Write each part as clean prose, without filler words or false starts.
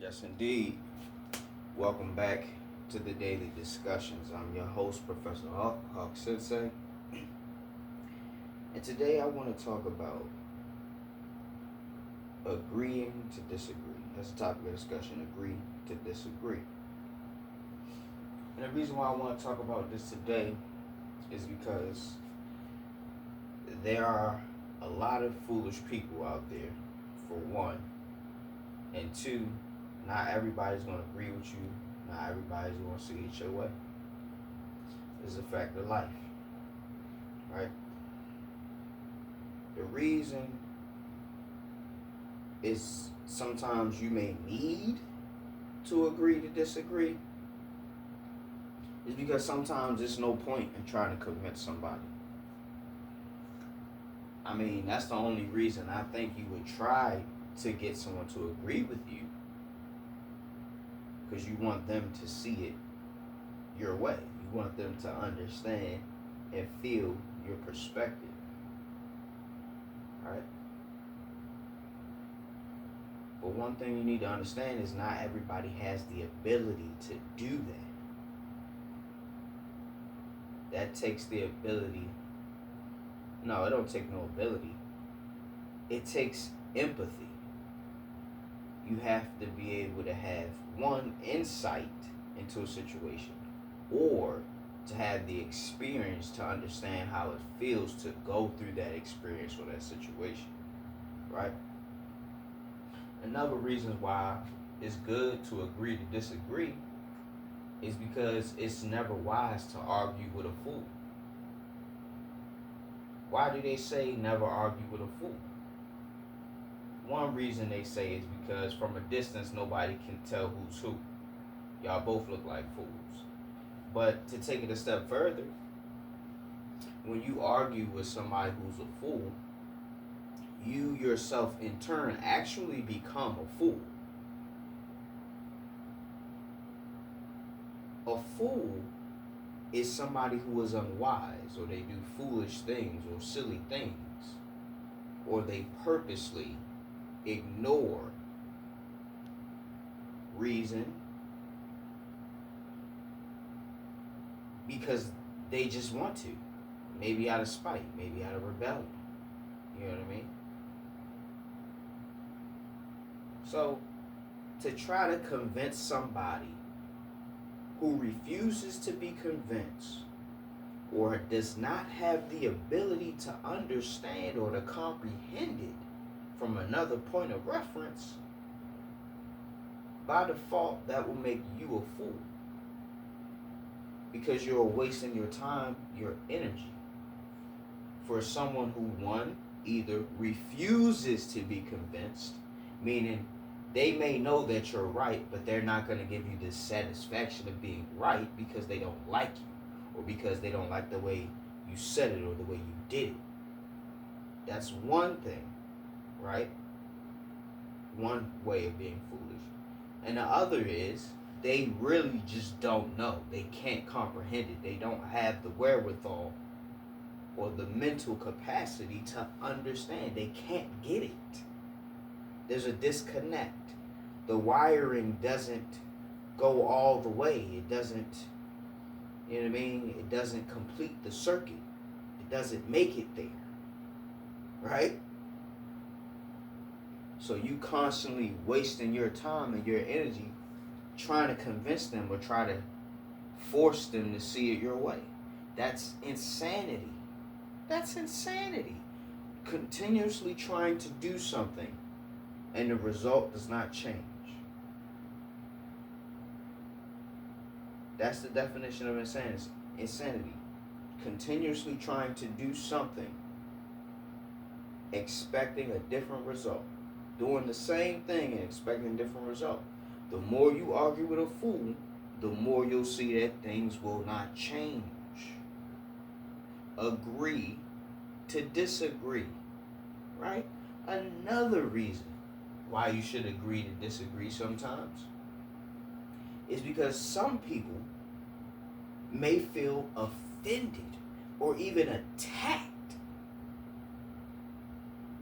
Yes, indeed. Welcome back to the Daily Discussions. I'm your host, Professor Hawk Sensei. And today I want to talk about agreeing to disagree. That's the topic of discussion, agree to disagree. And the reason why I want to talk about this today is because there are a lot of foolish people out there, for one. And two, not everybody's going to agree with you. Not everybody's going to see it your way. It's a fact of life, right? The reason is sometimes you may need to agree to disagree is because sometimes there's no point in trying to convince somebody. I mean, that's the only reason I think you would try to get someone to agree with you, because you want them to see it your way. You want them to understand and feel your perspective, right? But one thing you need to understand is not everybody has the ability to do that. That takes the ability. No, it don't take no ability. It takes empathy. You have to be able to have one insight into a situation, or to have the experience to understand how it feels to go through that experience or that situation, right? Another reason why it's good to agree to disagree is because it's never wise to argue with a fool. Why do they say never argue with a fool? One reason they say is because from a distance nobody can tell who's who. Y'all both look like fools. But to take it a step further, when you argue with somebody who's a fool, you yourself in turn actually become a fool. A fool is somebody who is unwise, or they do foolish things or silly things, or they purposely ignore reason because they just want to. Maybe out of spite, maybe out of rebellion. You know what I mean? So, to try to convince somebody who refuses to be convinced or does not have the ability to understand or to comprehend it from another point of reference, by default, that will make you a fool. Because you're wasting your time, your energy, for someone who, one, either refuses to be convinced, meaning they may know that you're right, but they're not going to give you the satisfaction of being right because they don't like you, or because they don't like the way you said it or the way you did it. That's one thing, right? One way of being foolish. And the other is they really just don't know. They can't comprehend it. They don't have the wherewithal or the mental capacity to understand. They can't get it. There's a disconnect. The wiring doesn't go all the way. It doesn't, you know what I mean? It doesn't complete the circuit. It doesn't make it there. Right? So you constantly wasting your time and your energy trying to convince them or try to force them to see it your way. That's insanity. That's insanity. Continuously trying to do something and the result does not change. That's the definition of insanity. Continuously trying to do something, expecting a different result. Doing the same thing and expecting a different result. The more you argue with a fool, the more you'll see that things will not change. Agree to disagree, right? Another reason why you should agree to disagree sometimes is because some people may feel offended or even attacked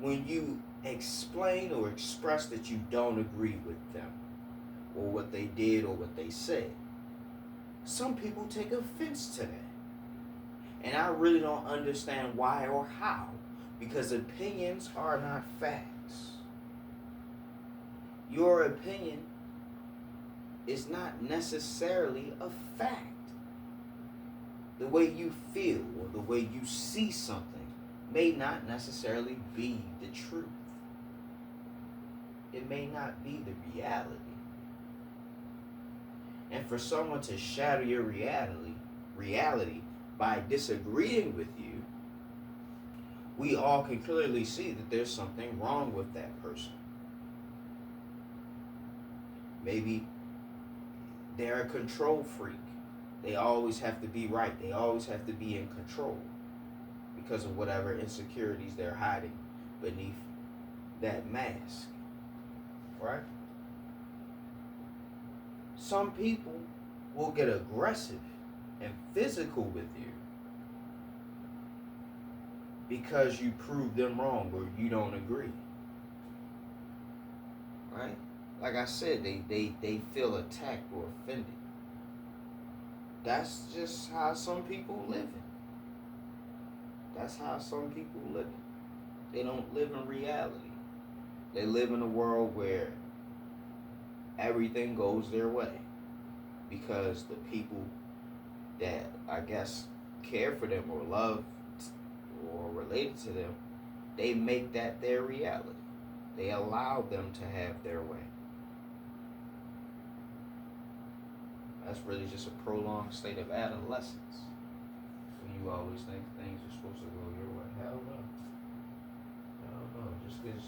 when you explain or express that you don't agree with them. or what they did or what they said. Some people take offense to that. And I really don't understand why or how, because opinions are not facts. Your opinion is not necessarily a fact. The way you feel or the way you see something may not necessarily be the truth. It may not be the reality. And for someone to shatter your reality by disagreeing with you, we all can clearly see that there's something wrong with that person. Maybe they're a control freak. They always have to be right. They always have to be in control because of whatever insecurities they're hiding beneath that mask. Right? Some people will get aggressive and physical with you because you prove them wrong or you don't agree. Right? Like I said, they feel attacked or offended. That's just how some people live. That's how some people live. They don't live in reality. They live in a world where everything goes their way because the people that I guess care for them or love or related to them, they make that their reality. They allow them to have their way. That's really just a prolonged state of adolescence. When you always think things are supposed to go your way. Hell no. Hell no. Just because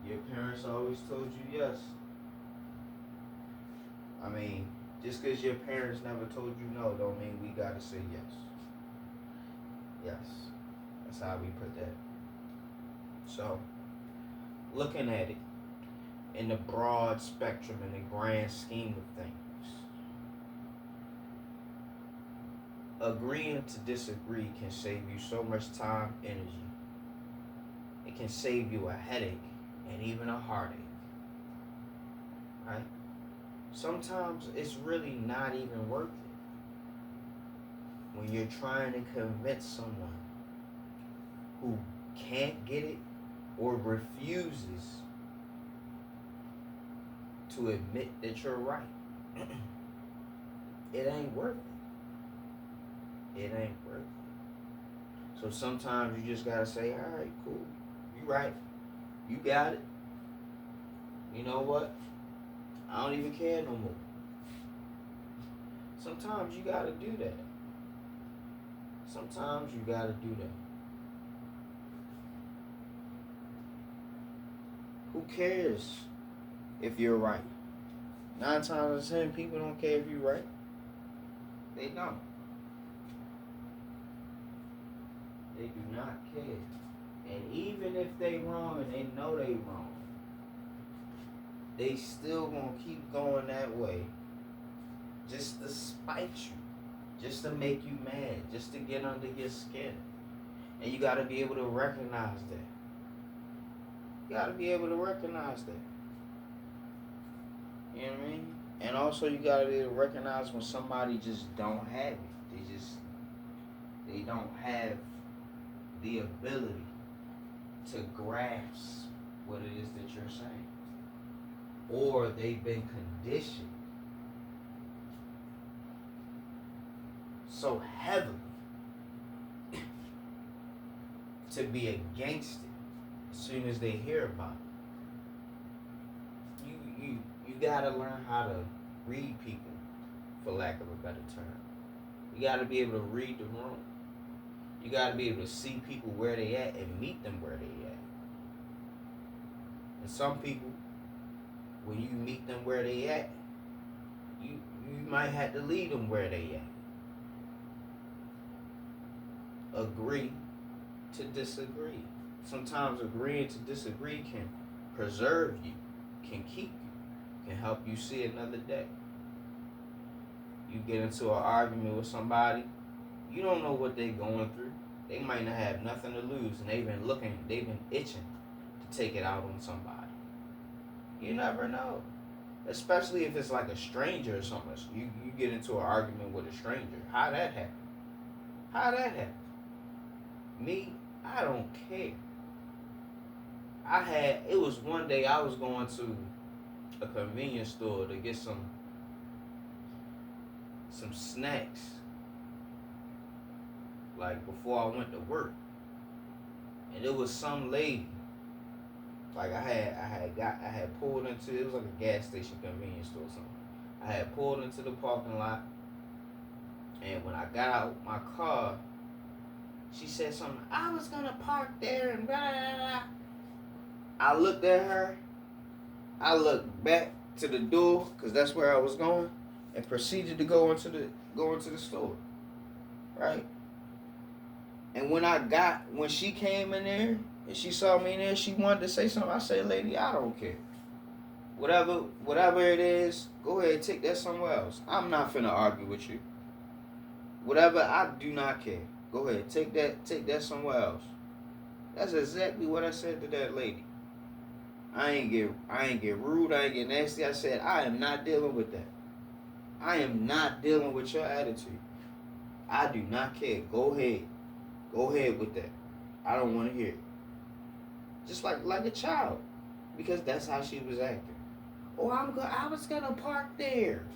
your parents always told you yes. I mean, just because your parents never told you no, don't mean we gotta say yes. Yes. That's how we put that. So, looking at it in the broad spectrum, in the grand scheme of things, agreeing to disagree can save you so much time, energy. It can save you a headache and even a heartache. Right? Sometimes it's really not even worth it. When you're trying to convince someone who can't get it or refuses to admit that you're right. It ain't worth it. It ain't worth it. So sometimes you just gotta say, all right, cool. You right. You got it. You know what? I don't even care no more. Sometimes you gotta do that. Sometimes you gotta do that. Who cares if you're right? 9 times out of 10, people don't care if you're right. They don't. They do not care. And even if they wrong and they know they wrong, they still gonna keep going that way just to spite you, just to make you mad, just to get under your skin. And you gotta be able to recognize that. You gotta be able to recognize that. You know what I mean? And also you gotta be able to recognize when somebody just don't have it. They don't have the ability to grasp what it is that you're saying. Or they've been conditioned so heavily to be against it as soon as they hear about it. You gotta learn how to read people, for lack of a better term. You gotta be able to read the room. You gotta be able to see people where they at and meet them where they at. And some people, when you meet them where they at, you might have to lead them where they at. Agree to disagree. Sometimes agreeing to disagree can preserve you, can keep you, can help you see another day. You get into an argument with somebody, you don't know what they're going through. They might not have nothing to lose, and they've been itching to take it out on somebody. You never know. Especially if it's like a stranger or something. You get into an argument with a stranger. How that happen? How that happen? Me, I don't care. It was one day I was going to a convenience store to get some snacks, like before I went to work. And it was some lady. Like I had pulled into, it was like a gas station convenience store or something. I had pulled into the parking lot, and when I got out my car, she said something, I was gonna park there and blah blah blah. I looked at her, I looked back to the door, cause that's where I was going, and proceeded to go into the store. Right? And when she came in there and she saw me in there, she wanted to say something. I said, lady, I don't care. Whatever it is, go ahead, take that somewhere else. I'm not finna argue with you. Whatever, I do not care. Go ahead, take that somewhere else. That's exactly what I said to that lady. I ain't get rude, I ain't get nasty. I said, I am not dealing with that. I am not dealing with your attitude. I do not care. Go ahead with that. I don't want to hear it. Just like a child, because that's how she was acting. Oh, I was gonna park there.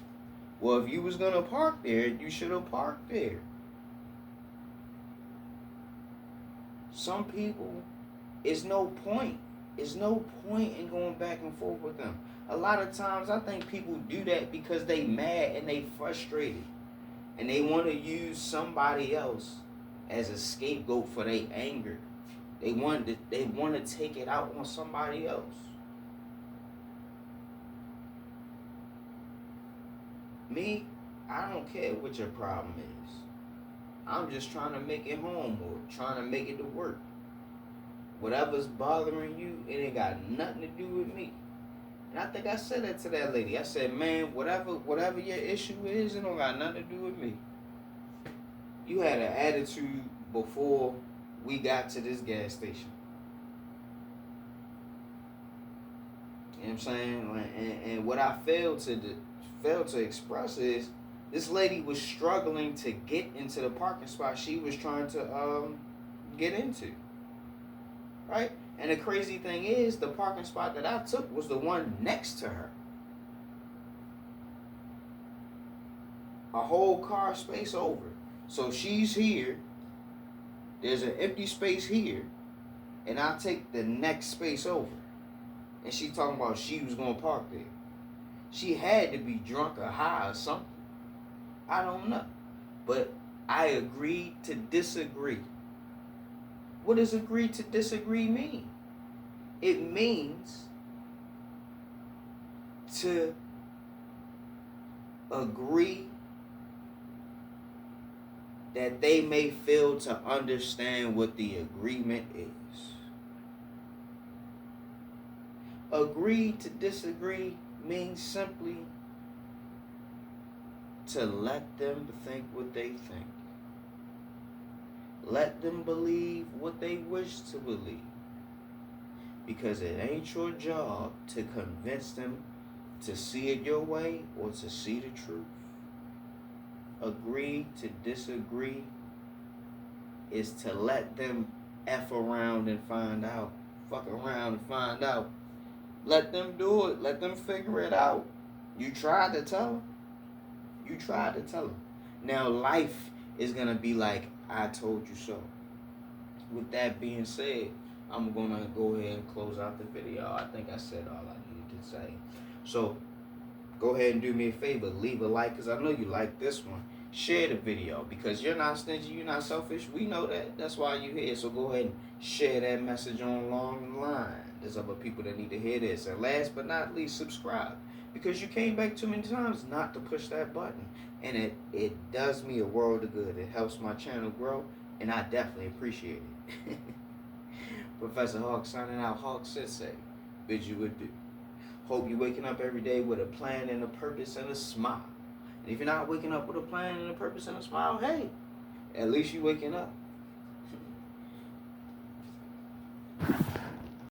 Well, if you was gonna park there, you should have parked there. Some people, it's no point. It's no point in going back and forth with them. A lot of times, I think people do that because they mad and they frustrated, and they want to use somebody else as a scapegoat for their anger. They want to take it out on somebody else. Me, I don't care what your problem is. I'm just trying to make it home or trying to make it to work. Whatever's bothering you, it ain't got nothing to do with me. And I think I said that to that lady. I said, man, whatever your issue is, it don't got nothing to do with me. You had an attitude before we got to this gas station. You know what I'm saying? And what I failed to express is this lady was struggling to get into the parking spot she was trying to get into. Right? And the crazy thing is, the parking spot that I took was the one next to her. A whole car space over. So she's here. There's an empty space here. And I take the next space over. And she talking about she was going to park there. She had to be drunk or high or something. I don't know. But I agreed to disagree. What does agree to disagree mean? It means to agree that they may fail to understand what the agreement is. Agree to disagree means simply to let them think what they think. Let them believe what they wish to believe. Because it ain't your job to convince them to see it your way or to see the truth. Agree to disagree is to let them F around and find out. Fuck around and find out. Let them do it. Let them figure it out. You tried to tell them. Now life is going to be like, I told you so. With that being said, I'm going to go ahead and close out the video. I think I said all I needed to say. So, go ahead and do me a favor. Leave a like, because I know you like this one. Share the video, because you're not stingy, you're not selfish. We know that. That's why you're here. So, go ahead and share that message on along the line. There's other people that need to hear this. And last but not least, subscribe. Because you came back too many times not to push that button. And it does me a world of good. It helps my channel grow. And I definitely appreciate it. Professor Hawk signing out. Hawk Sensei, bid you adieu. Hope you're waking up every day with a plan and a purpose and a smile. And if you're not waking up with a plan and a purpose and a smile, hey, at least you're waking up.